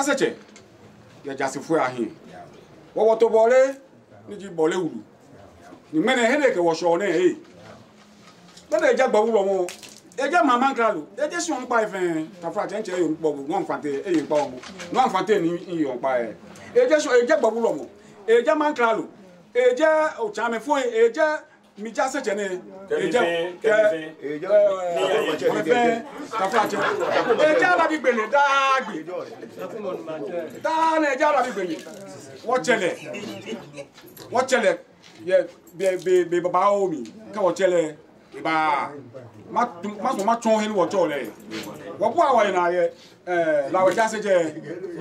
jaseche ya jasifu ahin wo to bole ni ji bole wulu ni mene hele ke wo so ne e na ja gba wuro mo eje mama kralo eje si on pa efen ta fra chenche yo npo bu won fante e yin pa omo no fante ni yon pa e eje so eje gba wuro mo eje man kralo eje o chame fo eje mi jaseche ne eje ta fra che eje ala bi gbele dagbe ta na eje ala bi gbele wọ́n chẹlẹ̀ be baba omi ka wọ́n chẹlẹ̀ iba ma tún hin wọ́n chọlẹ̀ wọ́n bu awa ina ye la we jase je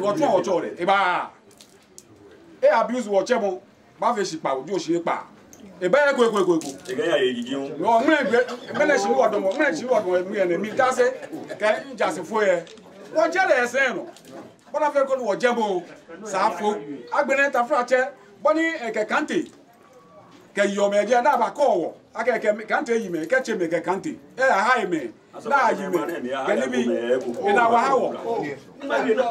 wọ́n tún wọ́n chọlẹ̀ iba abuse wọ́n chemo ba fe sipa ojú o se pa iba ego ege ya ye gigi un no mele si wọ́n mo mele si wọ́n mo ene mi jase ke jase fo ye wọ́n chẹlẹ̀ ese no bona fe ko wọ́n jemo safo agbene ta frache boni eke kante ke yome je na ba ko wo ake ke kante yi me ke che me ke kante ha me na yi me ke ni bi ina wa hawo ina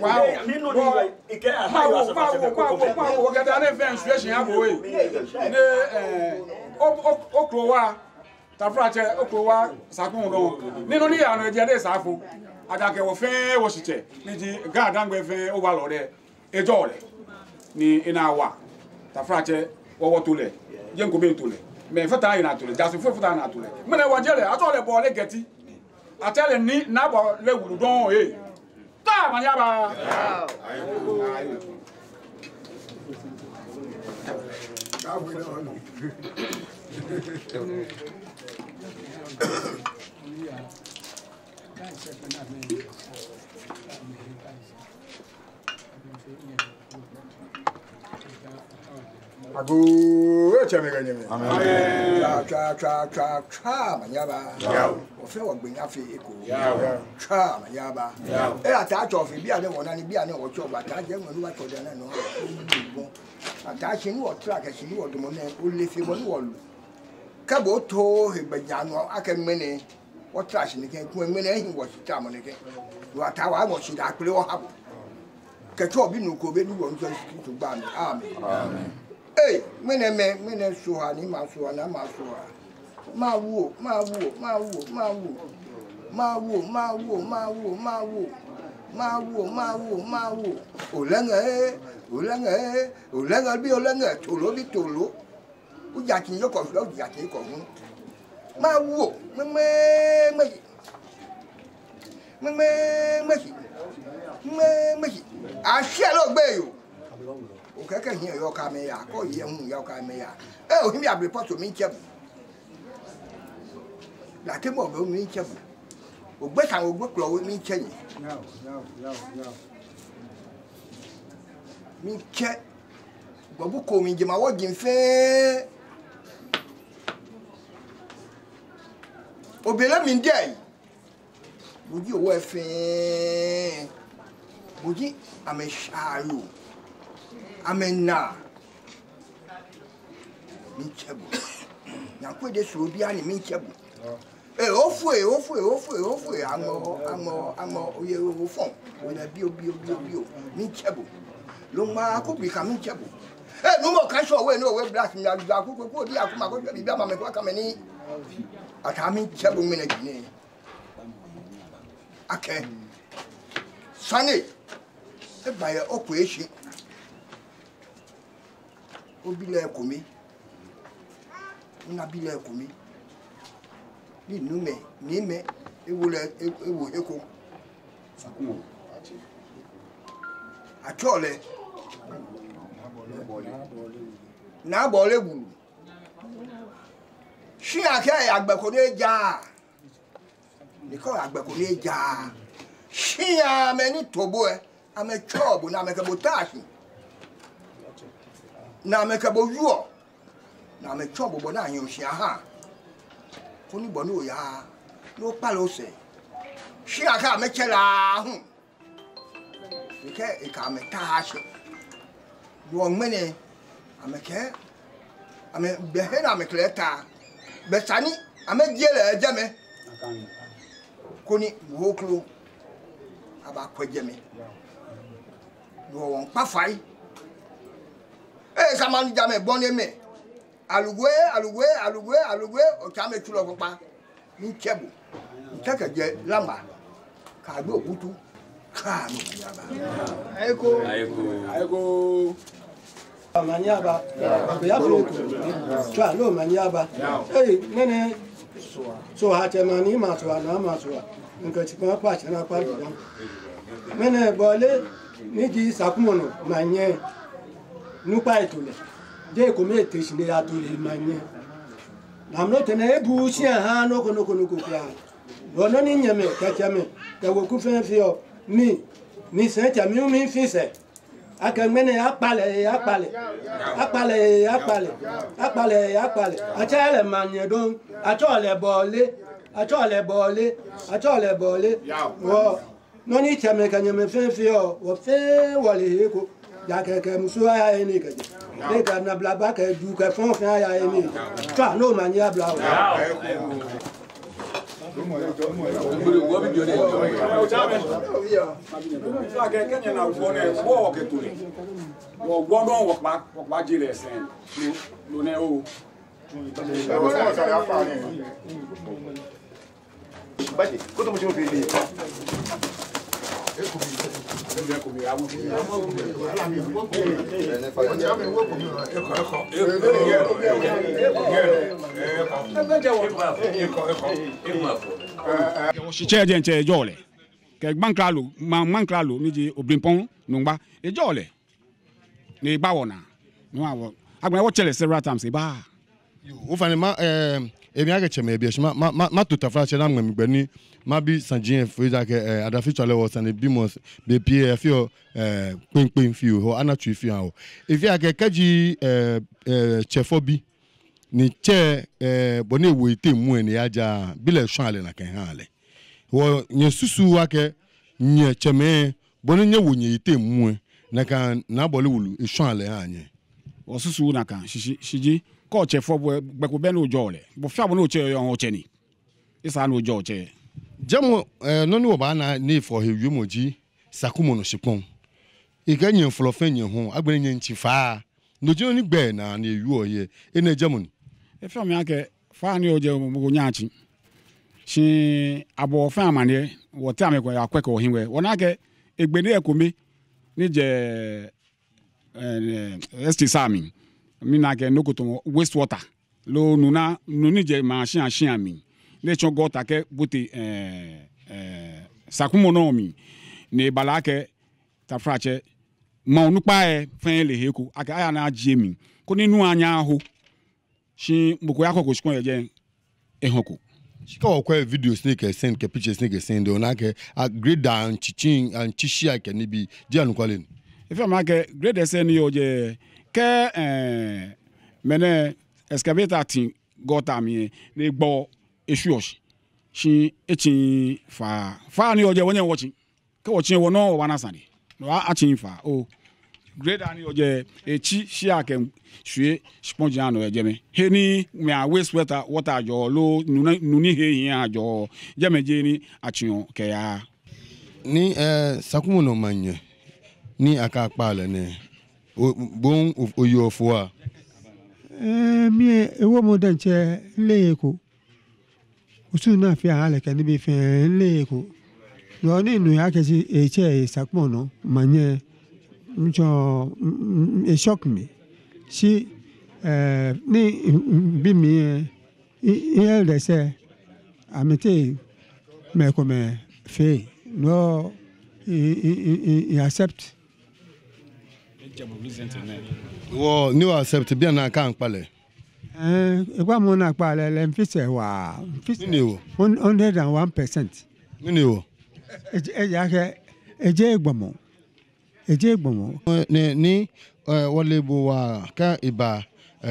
wa hawo nínú ni ike ha yo wo ke da ne fen situation ya bo we ne okrowa ta frache okrowa sakun do nínú ni anu je de safo adake wo fe wo siche ni ji ga dangbe fe o wa lo re ejo re ni ina wa ta frache wo to le je nko be to le me fata ina to le jasu fata na to le me ne wa je le ato le bo le geti atele ni na bo le wuru don ta ma ya ba Ago echemeganyeme amen cha manyaba o fe wo gbeyan fe eko cha manyaba ata cho fe bia ne wona ni bia ne wo cho ba ta je nwanu wa cho de na no ata chi ni wo tra ka chi ni wo domo ne o le fe bo ni wo lu ka bo to he gbeyan no aka mene wo tra chi ni ke ku mene hin wo chi ta mo ne ke wa ta wa mo chi da pele wo ha ke cho bi nu ko be ni wo njo to gba mi amen. Hey, mene suha ni ma suha na ma suha. Ma wo. Olenge bi olenge tolo bi tolo. U ja kin yo ko flo ja kin ko gun. Ma wo, me. A se lo gbe yo. O keke hin yo ka me ya ko ye hu yo ka me ya o him ya report to me nche la ke mo be mi nche o gbe kan o gbe klo we mi nche yin mi nche bobu ko mi je ma wo jin fe obele mi ndai buji o we fe buji ameshayo amena minchebu yakwe de so bia ni minchebu ofue amo oye ofon wona bio minchebu lo ma ko bi ka minchebu no mo ka so we no we black mi agba ko di akuma ko bi bia ma me ko ka me ni ata minchebu mi na gine ake sane e ba ye okwo eshi obile ekomi una bile ekomi ni nume ni me ewo eko sakumo atole na bole gulu shi ake agbe ko le ja ni ko agbe ko le ja shi a me ni tobo e ame chobu na me ke botashi na me ka bo yuo na me chobo bo na yin hia ha koni bo no ya no palo se shi aka me chela hu ke e ka me ta shi do mene ameke ame be he na me kleta be sani ame jele jame koni wo klo aba kwejeme on pas faille. Eh, ça m'a jamais bon aimé. Aloué, au camé tout le pas. Nous tchèbou. Quelque chose là-bas. Cadeau pour tout. Aïko. Maniaba, tu lo maniaba. Hey, nene, so hatemani maswa na maswa. Nkachikwa pa chana pa dam. Mene bole niji sakumono manye. Nupa etole. De kome teshine atole manye. Namno tene bushi ha no kono kwa. Wono ni nyame kachame. Ka woku fenfio ni senta mi mi fise. Akamene akpale. Achale manye don, achole bole. Wo no ni chame kanyame fenfio, wo fe wole heko. Ya ke musuwa ya eni ke. De ka na blaba ke du ke fon ya eni. Twa no manye bla. Chiche gente jole. Ke bankralo, mankralo mi di obrimpon nungba. E jole. Ni bawona. No awo. Agba wo chele several times e ba. Wo fani ma e mi age cheme bi ma to tafra che na ngam gbani ma bi sanjin fo ja ke adafi chale wo san bi mo be pie fi o pinpin fi o anatu fi an o. E fi age kaji chefo bi ni che boni wo ite mu eni aja bi le shan ale na ken han ale. Wo nye susu wa ke nye cheme boni nye wo nye ite mu na kan na boli wulu e shan ale han nye. Wo susu na kan shiji ko chefo gbeko be no jole. Bo fia bo no che yo o cheni. Isa no jo che. Jamo no ni wo ba na ni for he yumoji sakumo no shipon. E ga nyen folofen nyen ho agbere nyen chifa. No jino ni gbe na na ewu oye e na jamo ni. E fia mi ake fa ni oje mo nyachi. Shi abo fa amane wo ta me ko akweko hinwe. Wona ke egbede ekomi ni je sami. Mina ke nokoto waste water. Lo nuni je machine ami. Le chon gota ke buti sakumo no mi ne balake ta frache ma onukpa fen le heku aka aya na ajie mi ko ninu anya ho shi mboko yakoko shikon je ehoko shika wo kwa video snake send ke picture snake send on ake grade down chichin and chishia ke ni bi je anu kwale ni e fe ma ke grade send yo je ke mene excavator tin gota mi ne gbo eshuoshi shi echi fa ni oje wonye wochi ke wochi wono wana sande no achi fa o grade ani oje echi shi ake hwe sponge anu ejeme he ni me a waste water jo lo nuni he yin ajo jemeje ni achion ke ya ni sakumo no manye ni aka pa le ne bon oyo fo mi ewo mo denche leko usu na fi ale kan bi fe leko lo ni nu ya ke si eche sakumo no manye njo e shock me si ni bi mi il de se amete me comme fait no il accepte wo ni wa accept bien na kan pale egwa mo na pale le mfise wa mfise ni wo 101%. ni wo ya ke eje egbomo ni wole bo wa ka iba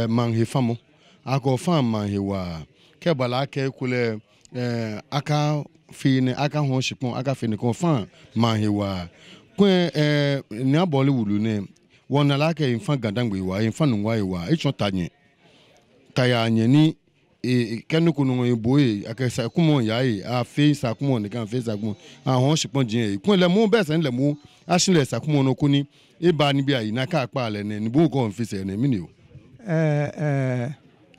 manhe famo ako fam manhe wa ke bala ke kule aka fi ni aka ho shipon aka fi ni ko fam manhe wa kwen ni abole wulu ne wona la ke infan gadangbe wa infan nwa wa ichon tanye taya anye ni kenu kunu e boye ake sakumo ya a fe sakumo ne kan fe sakumo a hon shipon jin kun le mu be se le mu a shin le sakumo no kuni e ba ni bi ayi na ka pa le ne ni bo ko fi se ne mi ni o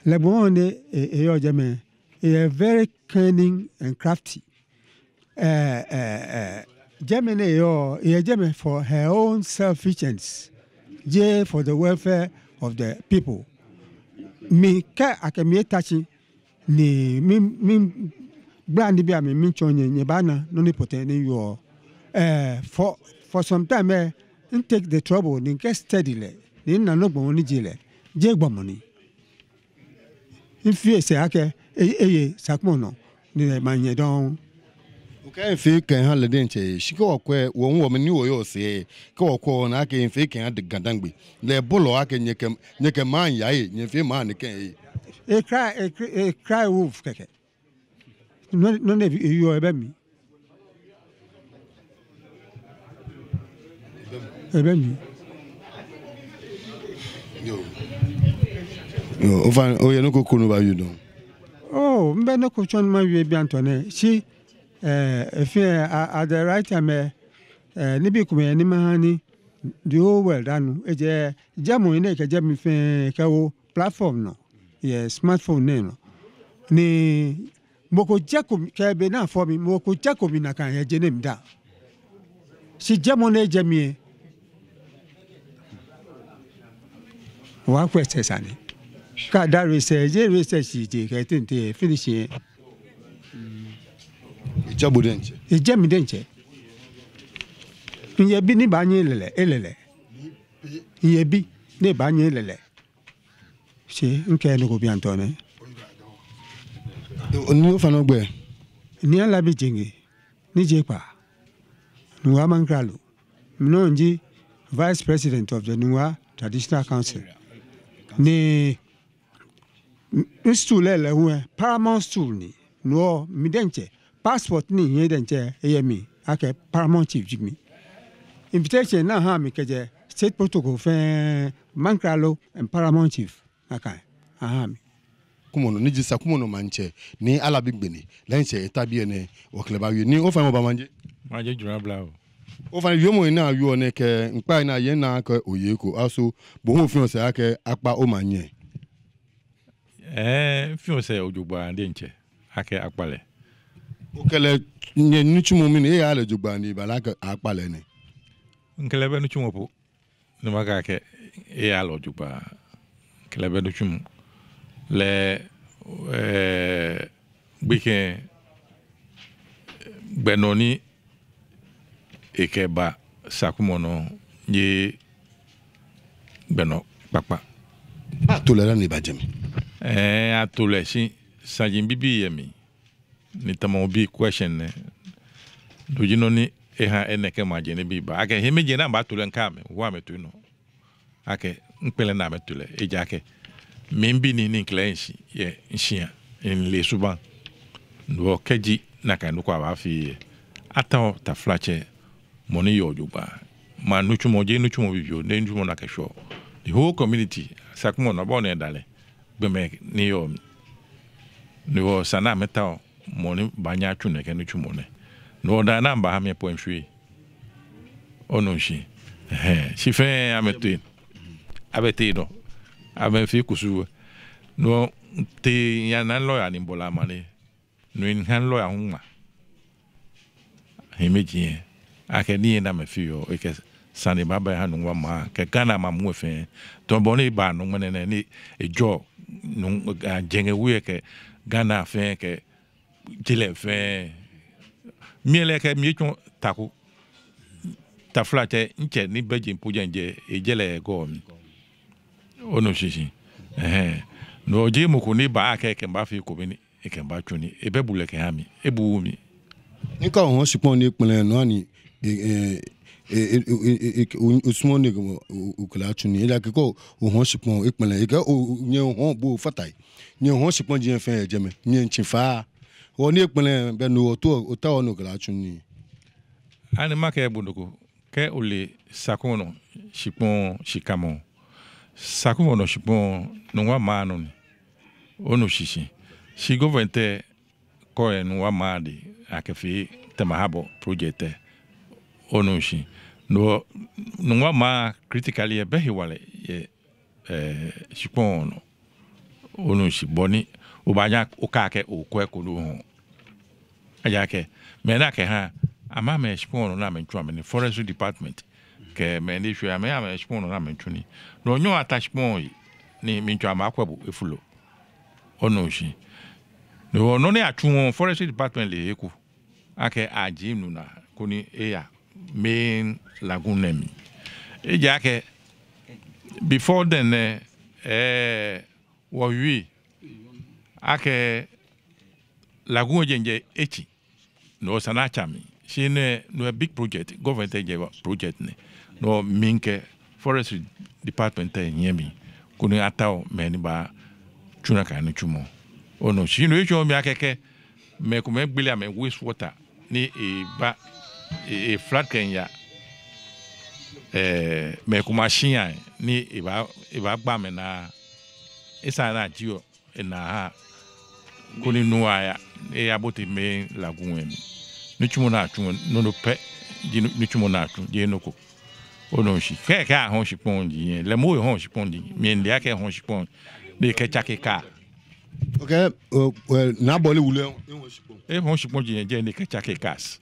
le bon ne e yo jame e very cunning and crafty Germany yo e jame for her own selfish ends for the welfare of the people me ka akemi tachi ni mi brand bi am mi chonye nye bana no ni pote ni yo for some time take the trouble ni get steadily ni na no gbon ni jile je gbon money if you say ake sakmo no ni manye don okay fi kan ha le den che shiko okwe wo mi ni wo yo se ka okwo na ake fi kan de gandangbe le bolo ake nyeke man ya nye fi man kan a cry wolf keke no ne you ebe mi yo ofan o ye no kokunu ba you don mbe no ko chon ma wie bi antone si if at the right time ni bi kuma ni mahani the whole world anu eje jamu ine ke jami fe ka wo platform no smartphone ne no ni moko jako ke be na for mi moko jako mi na kan ye je ne mda si jamu ne jami wa kwese sane ka da research je ke tente finish Ijabu denche. Ijami denche. Iye bi ni banye elele. Iye bi ni banye elele. Se nke no ko bi antone. Oni o fano gbe. Ni ala bi jingi. Ni jepa. Nuwa Mankralo. Mno nji Vice President of the Nuwa Traditional Council. Ni stool ele huwe Paramount stool ni. No mi denche. Passport ni here denche eyemi ake Paramount chief jimi invitation na ha mi keje state protocol fe Mankralo and Paramount chief aka aha mi kumono ni jisa kumono manche ni ala bigbeni lenche etabi ene okleba wi ni o fa mo ba manje jura bla o fa yo mo na yo ne ke npa na ye na ka oyeko aso bo ho fi o se ake apa o manye fi o se ojugba denche ake akpale okele nye nuchumo mi ne ya le jugba ni balaka akpale ne nkelebe nuchumo po no maga ke ya lo jugba kelebe nuchumo le bike benoni ekeba sakumono ye beno papa atolera ni bajemi atole si sajin bibi yemi ni tamo bi question ne do jino ni ha eneke maje ne bi ba ake he meje na ba tole nka me wa me tu no ake npele na me tole eja ake membi ni cleansi ye nshia en le suban do keji na kan ko ba fi ata ta flache moni yo juba ma nuchumo je nuchumo bibio ne nuchumo na kesho the whole community sakumo na bone dale gbeme ni yo ni wo sana meta moni banya tune ke nuchumo ne no da na mba ha me poinhwe ono shi si fe ametu abete no abe fi kusu no te ya na lawyer ni bola mane no in han lawyer hunma hemeji akeni na me fi yo eke sani baba ha no ma ke kana ma mu fe to boni ba no mene ni ejo no jenge wi ke Ghana fe ke jile fe miele ke mi chon taku ta flate nche ni beji pujanje ejele go mi ono shishi no je mo ko ni ba ke mba fi ko bi e ke mba chuni e be bule ke ami e bu mi nka won sipon ni pinle no ni usmo ni ukla chuni ila ke ko won sipon ipinle e ke nye won bo fatai nye won sipon je fe jeme nye nchifa woni ipinle be no to o ta won ukla chuni ani make bunduko ke ole sakono sipon shikamo sakono sipon no wa manu ni ono shishi si government ko en wa madi akefi temahabo project onu shi no wa ma critically e behi wale ye shipon onu shi boni ubanya ukake ukwe kulu ho ajake mena ke ha ama me shipon na mentwa me forestry department ke me ni hwe ama shipon na mentuni no nyo attachment ni mentwa ma akwabu efulo onu shi no no ne atun forestry department le eku ake ajim na kuni eya main lagoon nemi ejake before then wo wi ake lagoon jenje echi no sana chami shine no a big project government ejeba project ne no minke forestry department nyemi kuni atao meni ba tuna kan chumo ono shino echo mi akeke me kuma gbele am waste water ni ba flat Kenya me kuma shian ni iba gba me na isa na jio na ha kuni nuwa ya aboti me lagoon emi ni chumo na chumo no pe ni chumo na chumo je no ko ono shi ke ka hon shi pon di le mo hon shi pon di mi ndi ake hon shi pon de ke chake ka okay well na bole wule hon shi pon di je ni ke chake kas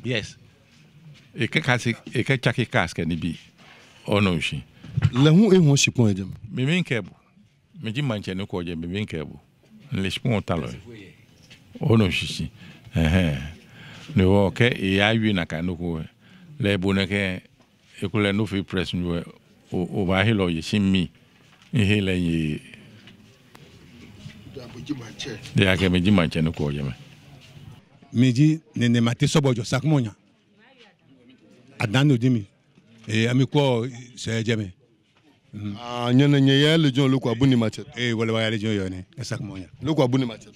yes e ke chake kas ke ni bi ono shi le hu hon shi pon ejem mi min ke bu mi ji manche no ko je mi min ke bu le shi pon talo ono shi ne wo ke ya wi na ka no ko le bu na ke ekule no fi press ni o ba hilo ye shimi hele ye de ake meji manche no ko ye me meji ne mate sobojo sakmonya adano dimi ami ko se jeme nyene nye ye lejon lo kwa buni mache wala wa lejon yo ne sakmonya lo kwa buni mache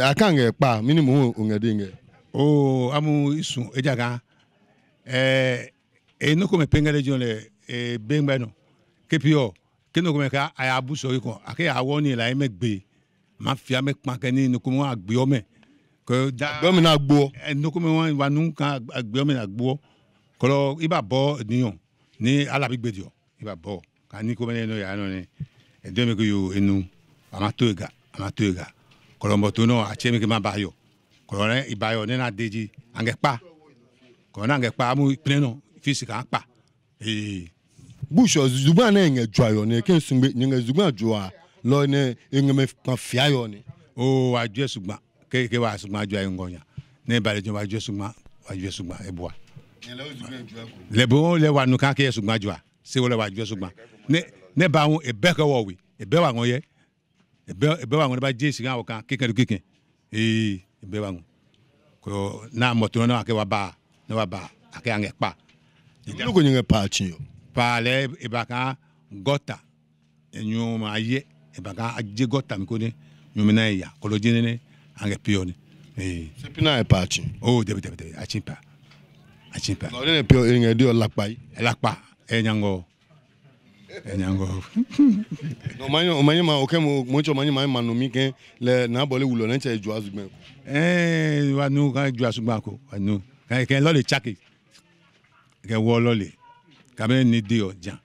akange pa minimum ongedinge amu isu ejaga no come pengale jole bengba no kepio keno come ka ayabuso iko ake awoni la emegbe ma fi ame pankeni no come agbe ome ko da gbe mi na gbo no come wa nu kan agbe ome na gbo ko iba bo niyan ni alabigbedio iba bo ka ni come no ya no ni edo me ko yo enu amatoega ko mbo to no achemi ke ma bayo ko re ibayo ni na deji ange pa kona nge pa mu pleno physical pa bush zugba na nge dwayo ne ken sungbe nge zugba dwa lo ne nge me pa fiayo ne wa dwe sugba ke wa sugba dwa ngonya ne bale jo wa dwe sugba eboa le bo le wa nu kan ke sugba dwa se wo le wa dwe sugba ne ba won ebe ke wo wi ebe wa won ye ebe wa won ba je sigan kan keken ebe wa won ko na moto na ke wa ba ne wa ba ake ange pa lugo nyenge pa chinyo pa le ibaka gota enyu ma ye ibaka aje gota mi ko ni nyu na ya ko lo jine ange pio ni se pina e pa chin debe achimpa no ne pio nge dio lakpa enyango no manyo ma oke mo cho manyo ma no mi ke le na bole wulo na che ju azugbe wa nu ka ju asugba ko wa nu kan lo le chake ke wo lo le ka me ni di ojan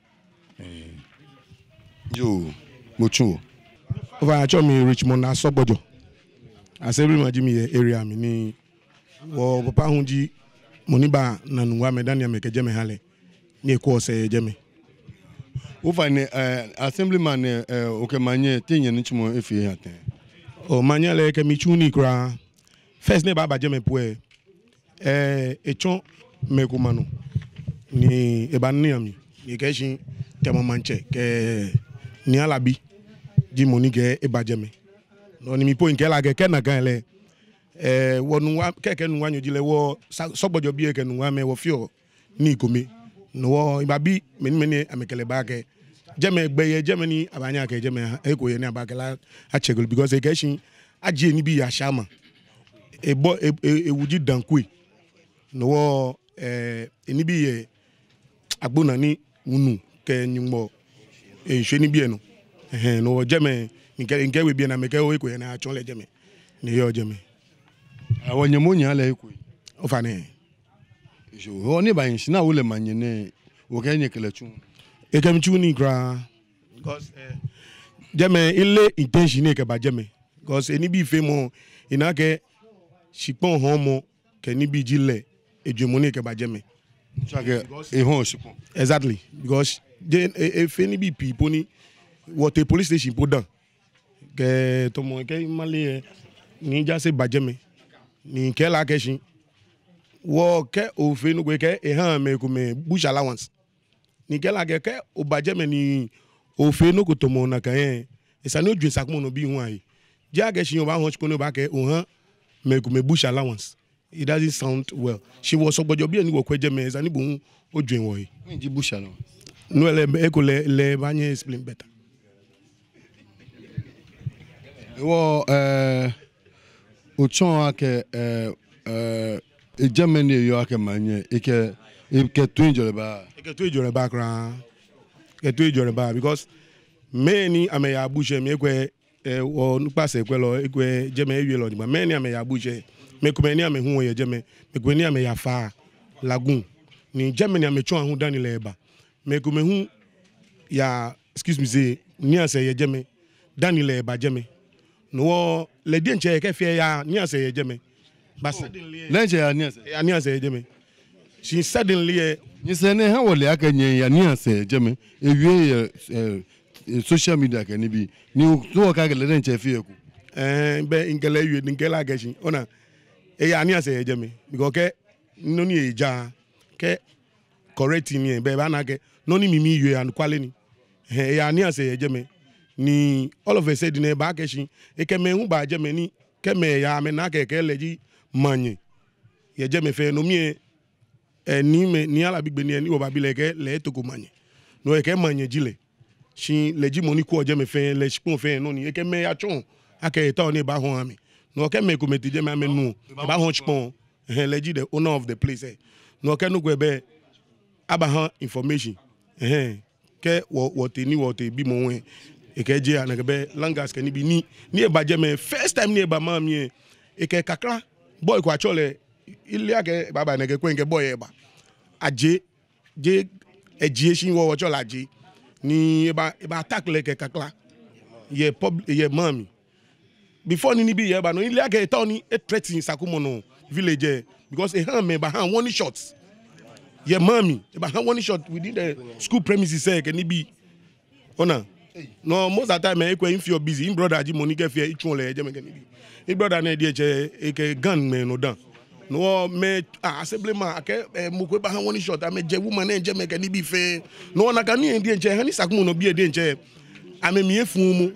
yo mo chu over acho mi Richmond Asobojo asebri majimi area mi ni wo papa hunji moniba na nuwa medania mekeje me hale ni ko se jeme o fa ne assemblyman oke manye tinye ni chimo efi haten o manye le ke mi chuni kra first ne baba jeme poe echon mekumano ni ebani ami ni keshin temo manche ke ni alabi ji monike ebajeme no ni mi po nke la ke na kan le wonu wa keke nu wanyo jile wo Sobojo bi ke nu wa me wo fio ni komi no wo ibabi meni amekele ba ke jeme gbeye jeme ni abanya ke jeme eko ye ni abakela achegol because e keshin aje ni bi ya shama ebo ewuji dankwe no wo eni bi ye agbona ni unu ke nyumbo se ni bi eno no jeme nke we bi na meke o eko na achon le jeme ni yo jeme awonye mo nya le eko o fa ne jo ho ni ba yin na wo le manye ne wo ka nye kele chu e kem chu ni gra because jeme ile intention ke ba jeme because eni bi fe mo ina ke shipon ho mo ke ni bi jile ejumoni ke ba jeme chake e ho shipon exactly because e fe ni bi people ni what a police station put down ke to mo ke male ni ja se ba jeme ni ke la ke shin wo ke o fe nu ke e han me ko me bush allowance ni ke la ke o ba jeme ni o fe nu ko to mo na kan e sa no dwe sakmo no bi hu ai ja ke shin o ba ho chiko no ba ke o han me ko me bush allowance it doesn't sound well she was so bojo bi ani wo kwaje me sa ni bo o dwen wo yi ji bush allowance no le ko le ba nye explain better wo ochon ake Germany yo ake manye ike to enjoy ba kra ke to enjoy ba because many ame ya bushe me ekwe o nupase ekwe lo ekwe jeme ewie lo ni many ame ya bushe me ko many ame hu ye jeme me ko many ame ya fa lagoon ni Germany ame chon hu dani le ba me ko me hu ya excuse me say ni ase ye jeme dani le ba jeme no le die nche ke fie ya ni ase ye jeme but suddenly lenche ya ni ase ye jeme she suddenly ni se ne ha wole aka nye ya ni ase jeme ewie social media ke ni bi ni to ka ke le nche fie ku be ngele ewie ni ngela gashi ona ya ni ase ye jeme because ke no ni eja ke correct ni be ba na ke no ni mimi yue an kwale ni ya ni ase ye jeme ni all of a sudden e ba keshi e ke me hu ba jeme ni ke me ya me na ke leji manye ye jeme fe no mi ni me ni ala bigbe ni o ba bi le ke le to ko manye no e ke manye jile shi leji moni ko jeme fe le shipon fe no ni e ke me ya chon ake ta ni ba ho ami no ke me ko me ti jeme amenu ba ho shipon leji the owner of the place no ke no gwe be aba ha information ke wo te bi mo we ekeje anagbe langas ke ni bi ni e ba jeme first time ni e ba ma mi e ke kakra boy ko achole ile ake baba na ke kwen ke boy e ba aje je eje shin wo chola aje ni e ba attack le ke kakla ye ye mami before ni bi ye ba no ile ake to ni e threatening Sakumo no village because e han me ba han one shots ye mami e ba han one shot within the school premises say ke ni bi ona no most of the time if you're busy in brother ji money get fear each one le jeme kenibi e brother na dey che e ke gun me no dan no me assembly man ke mo ko ba han one shot am je woman na jeme kenibi fe no na kan ni dey che han Sakumo no bi dey che am me efun mu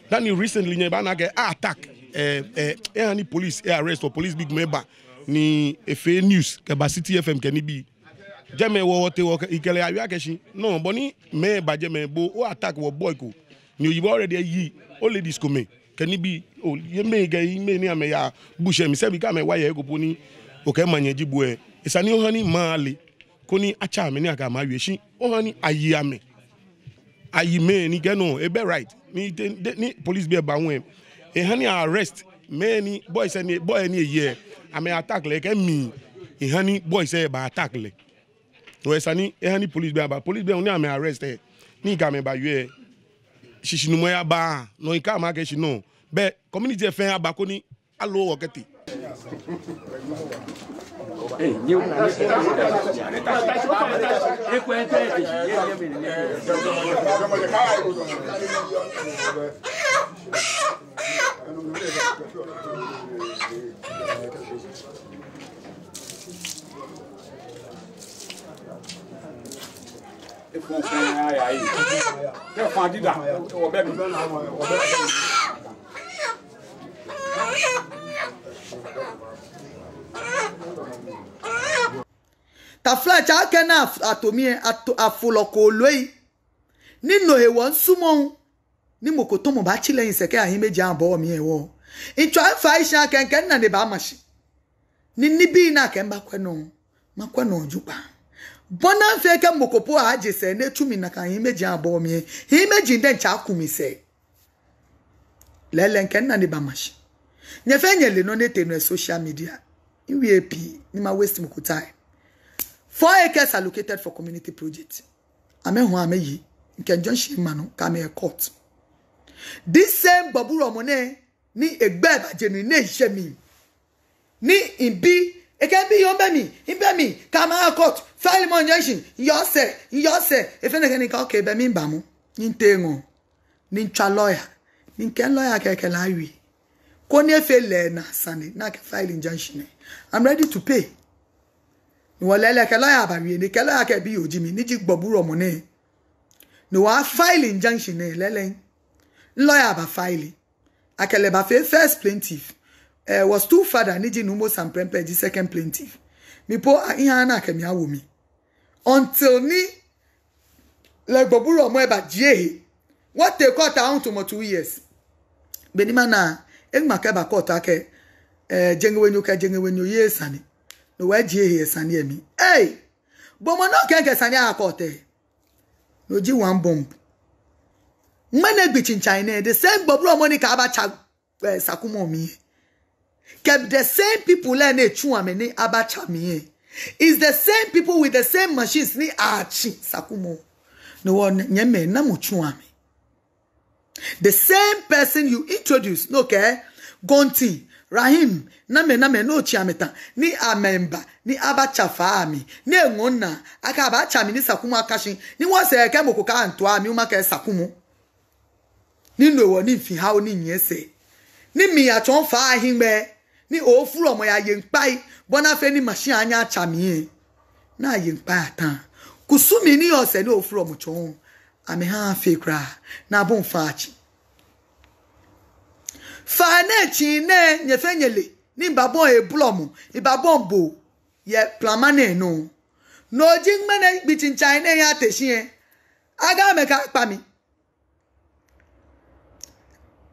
that ni recently nye ba na ke attack any police arrest or police big member ni efe news ke ba City FM kenibi jeme wo te wo ikele awia keshi no boni me ba jeme bo o attack wo boy ko ni oyibo already yi o ladies ko me keni bi o ye me ga yi me ni ame ya bushe mi se bi ka me wa ye ko boni o ke manye jibu e isani o hani male ko ni acha me ni aka ma wi shi o hani ayi ame ayi me ni ke no e be right ni police be ba won e hani arrest me ni boy say ni boy ni ye ame attack le ke mi e hani boy say ba attack le no esani ehani police be oni ame arrest ni ka me ba yue shishinu mo ya ba no ika ma ke shino be community e fen aba ko ni alo wo kete ta flacha kena atomi afuloko loi nino e won sumo ni mokoto mo ba chile inseke ahin meji abo mi ewo incho fa isha kenken na de ba mashi ni nibi na ken ba kweno jupa bona fe ke mokopo aje se na tumi na kan ahin meji abo mi hin meji den cha akumi se lele nke na ne ba mashi nye fe nye le no ne te no social media iwe pi ni ma waste mu time 4 acres are located for community project ame ho ame yi nke junction ma no ka me court this same baburo mo ne ni egbe ba jenu ne hye mi ni imbi e can be imbe mi kama court file mo junction yo say if any can okay be mi ba mu ni ntengo ni ntwa lawyer ni nke lawyer keke la wi ko ne fe le na sane na ke file injunction I'm ready to pay ni wala ke lawyer ba wi ni ke lawyer ke bi oji mi ni ji gboburo mo ne ni wa file injunction ne lele lawyer ba file akele ba first plaintiff was two father ni ji numo sam prempe di second plaintiff mi po ihe na ke mi awo mi until ni le gboburo mo e ba je what they cut down to 2 years benima na egma ka ba cut ake jengewenyo yesani no wa je yesani emi bomo no ke sani akote no ji one bomb mane gbichin China the same gboburo money ka abacha sakumo mi kept the same people na chu amene abacha mi is the same people with the same machines ni achi sakumo no one nyeme na mu chu ame the same person you introduce no ke Gonti Rahim na me no chiameta ni amemba ni abacha faami ni ngonna aka abacha mi ni sakumu akashi ni wose ke moko ka anto ami uma ke sakumu ni no ni fi ha oni nyese ni mi aton fa ahimbe ni ofuro mo ya yenpai bona fe ni machine anya acha mi na yenpai atan kusumi ni ose ni ofuro mo chon ame ha fe kra na bon faachi fane chine nyefenyele ni babon eblomu ibabon bo ye plamane no jingmene bitin China ya teshin aga me ka pa mi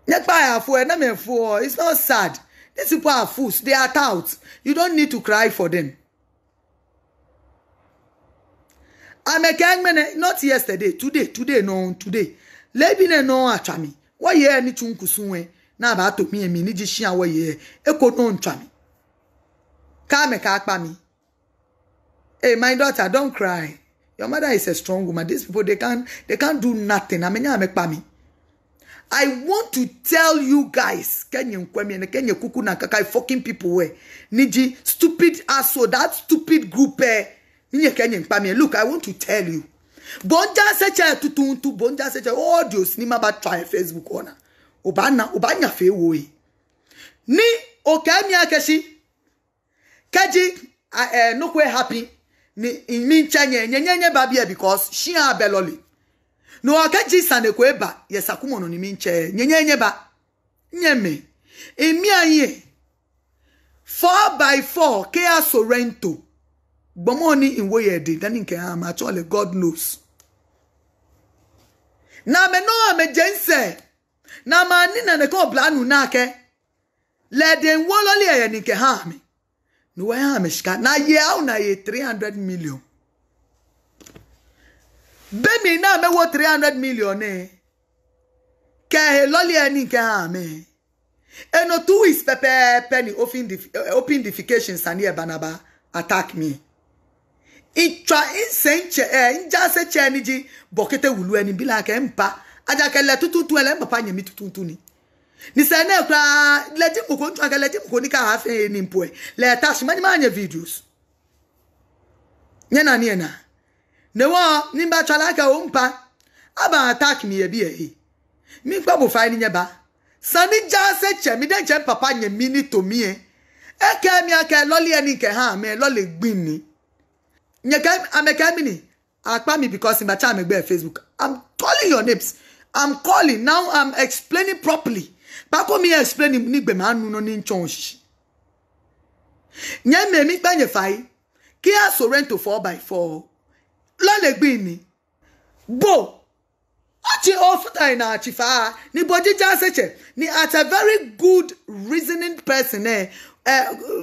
nyekpa ya fu na me fu it's not sad these people are fools they are touts you don't need to cry for them amekengmene not yesterday today lebine no atwami wo ye ni chunkusunwe na ba to mi ni ji hia wo ye eko no ntwami ka me ka akpa mi hey my daughter don't cry your mother is a strong woman these people they can't do nothing amenya amekpa mi I want to tell you guys kenye nkwemi ne kenye kuku na kaka fucking people we niji stupid asshole that stupid group niye kenye nkpa mi look I want to tell you bonja secha tutuntu bonja secha audios ni maba try Facebook ona obanya fe wo ni okami akeshi kaji no kwe happy ni mi chanye nyenye babia because she abeloli no akaji sane ko eba yesakumo no ni mi nche nyenye ba nyeme emi aye 4x4 Kia Sorento gbomoni in way dey dan nke am actually God knows na me no me jense na mani na ne ko blanu na ke le den wololi e ni ke ha mi no we ha me shika na ye au na ye 300 million bemi na me wo 300 million ke he loli e ni ke ha me eno 2 weeks penny open defecations and here banaba attack me itwa insenche nja se cheniji bokete wulu eni bila ke mpa aja kele tututu ele papa nyemi tututu ni se na kra leji moko ntwa ke leji moko ni ka ha fe ni mpo le tash mani manya videos nyana ni na ne wa ni ba chala ka o mpa aba attack me e bi e mi gba bo fa ni nyeba sani ja se che mi den che papa nyemi ni to mi e ke mi aka loli eni ke ha me loli gbin ni nyeka ameka mini akpa me because in bacha me gbe Facebook I'm calling your names I'm calling now I'm explaining properly bako me explaining ni gbe ma nu no ni nchon shi nye me mi pa nye fai Kia Sorento 4x4 lo le gbi ni bo achi ofuta ina achifa ni boji ja seche ni at a very good reasoning person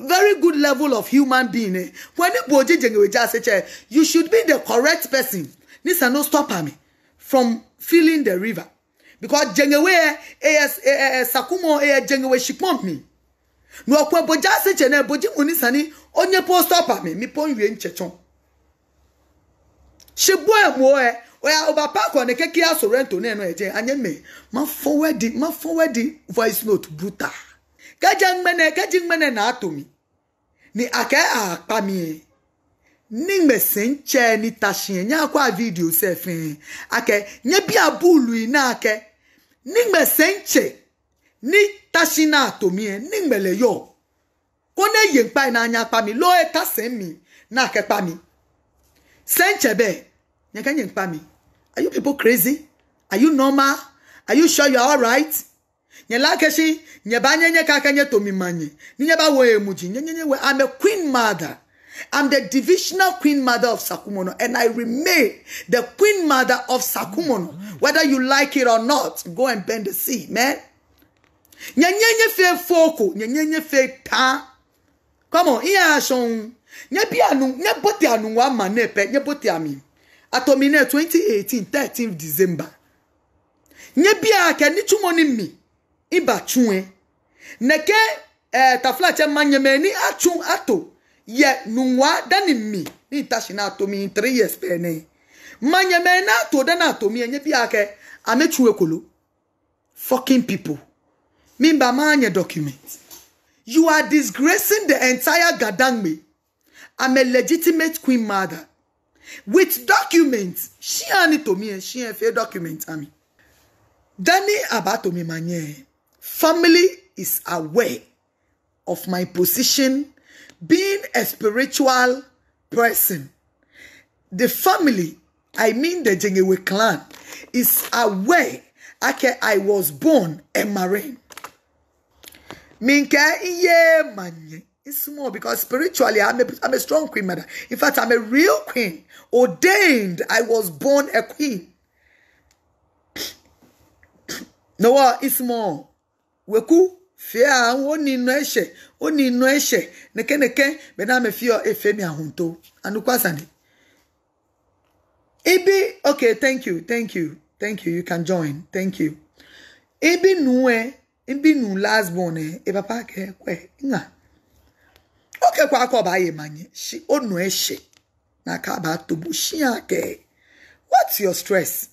very good level of human being when you boji jengewe ja seche you should be the correct person nisa no stop me from feeling the river because jengewe sakumo jengewe shipon me no akwa boja se chene boji muni sani onye po stop me pon wie nchechon shebo emo oya obapa ko ne keki asorento ne no eje anye me ma forward voice note brutal kajingmene na atomi ni ake akpa mi ni mesenche ni tashin nya kwa video sefin ake nye bia bulu ina ake ni mesenche ni tashin na atomi ni mele yo kone yenpa na anya pa mi lo e tasen mi na ake pa mi senche be nya kan yenpa mi. Are you people crazy? Are you normal? Are you sure you are all right? Nyelakeshi nyebanye kakanye to mi manye nyeba wo emuji nyenye we I'm a queen mother. I'm the divisional queen mother of Sakumono and I remain the queen mother of Sakumono whether you like it or not. Go and bend the sea, man. Nyenye fe foko nyenye fe ta. Come on, iya shon nyebi anu nyeboti anu wa manepe nyeboti ami atomine 2018 13th December nyebi aka ni tumoni mi iba chue neke tafla che manyemeni achu ato ye nunwa dani mi ni tashina ato mi 3 years pene manyemena to dana ato mi enye bi ake amechu ekolo fucking people mimba manye document. You are disgracing the entire Gadangme. I'm a legitimate queen mother with documents. She ani to me and she fair document ami Dani abato mi manye. Family is aware of my position being a spiritual person. The family, I mean the Jengewe clan, is aware I was born a Marine. Minka iye manye. It's small because spiritually I'm a strong queen mother. In fact, I'm a real queen. Ordained, I was born a queen. No, it's small. Weku fear oni noeshe neke bena me fear efemi ahunto anukwasani. Ibi okay, thank you. You can join. Thank you. Ibi nu last born e papa ke kwe nga. Okay, kwa ko ba ye manye. Shi onu eshe na ka ba to bushi ake. What's your stress?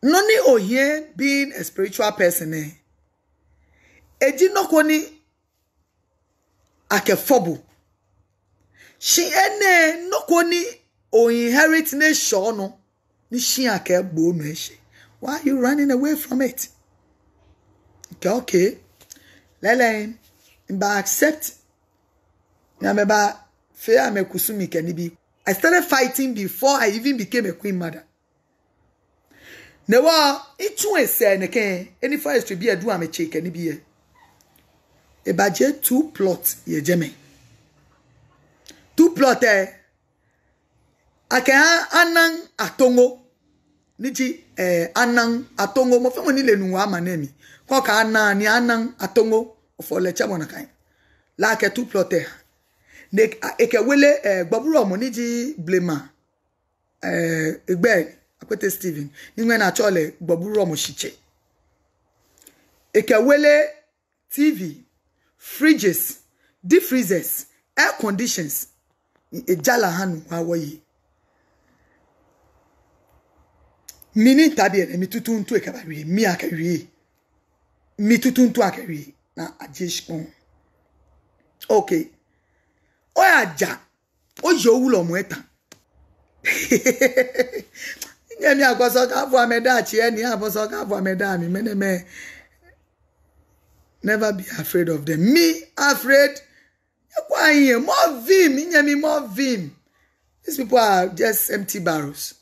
Noni oye being a spiritual person Eji nokoni ake fobu. Shi ene nokoni o inherit ne shono ni shi ake gbo nu eshe. Why are you running away from it? Okay. Lele mba accept. Nyameba fear me kusumi kenibi. I started fighting before I even became a queen mother. Newa itu ese neke any first to be a do am check kenibi. E budget 2 plots ye jeme. 2 plot aka anang atongo. Niji anang atongo mo fe mo ni le nu wa manemi. Kwa ka anang atongo ofo le chamo na kan. La ke 2 plot ne eke wele gboburo mo niji blema egbe akwete Steven ni nwe na chole gboburo mo shiche. Eke wele TV, fridges, deep freezers, air conditions ejala hanu awoyi. Mini tabi mi tutuntu ekabawi mi akawi. Mi tutuntu akawi na ajishkon. Okay. Oya ojo wulo mu eta. Nyemi agoso ka fu ameda chi eni aboso ka fu ameda mi meneme. Never be afraid of them. Me afraid. More vim. More vim. These people are just empty barrels.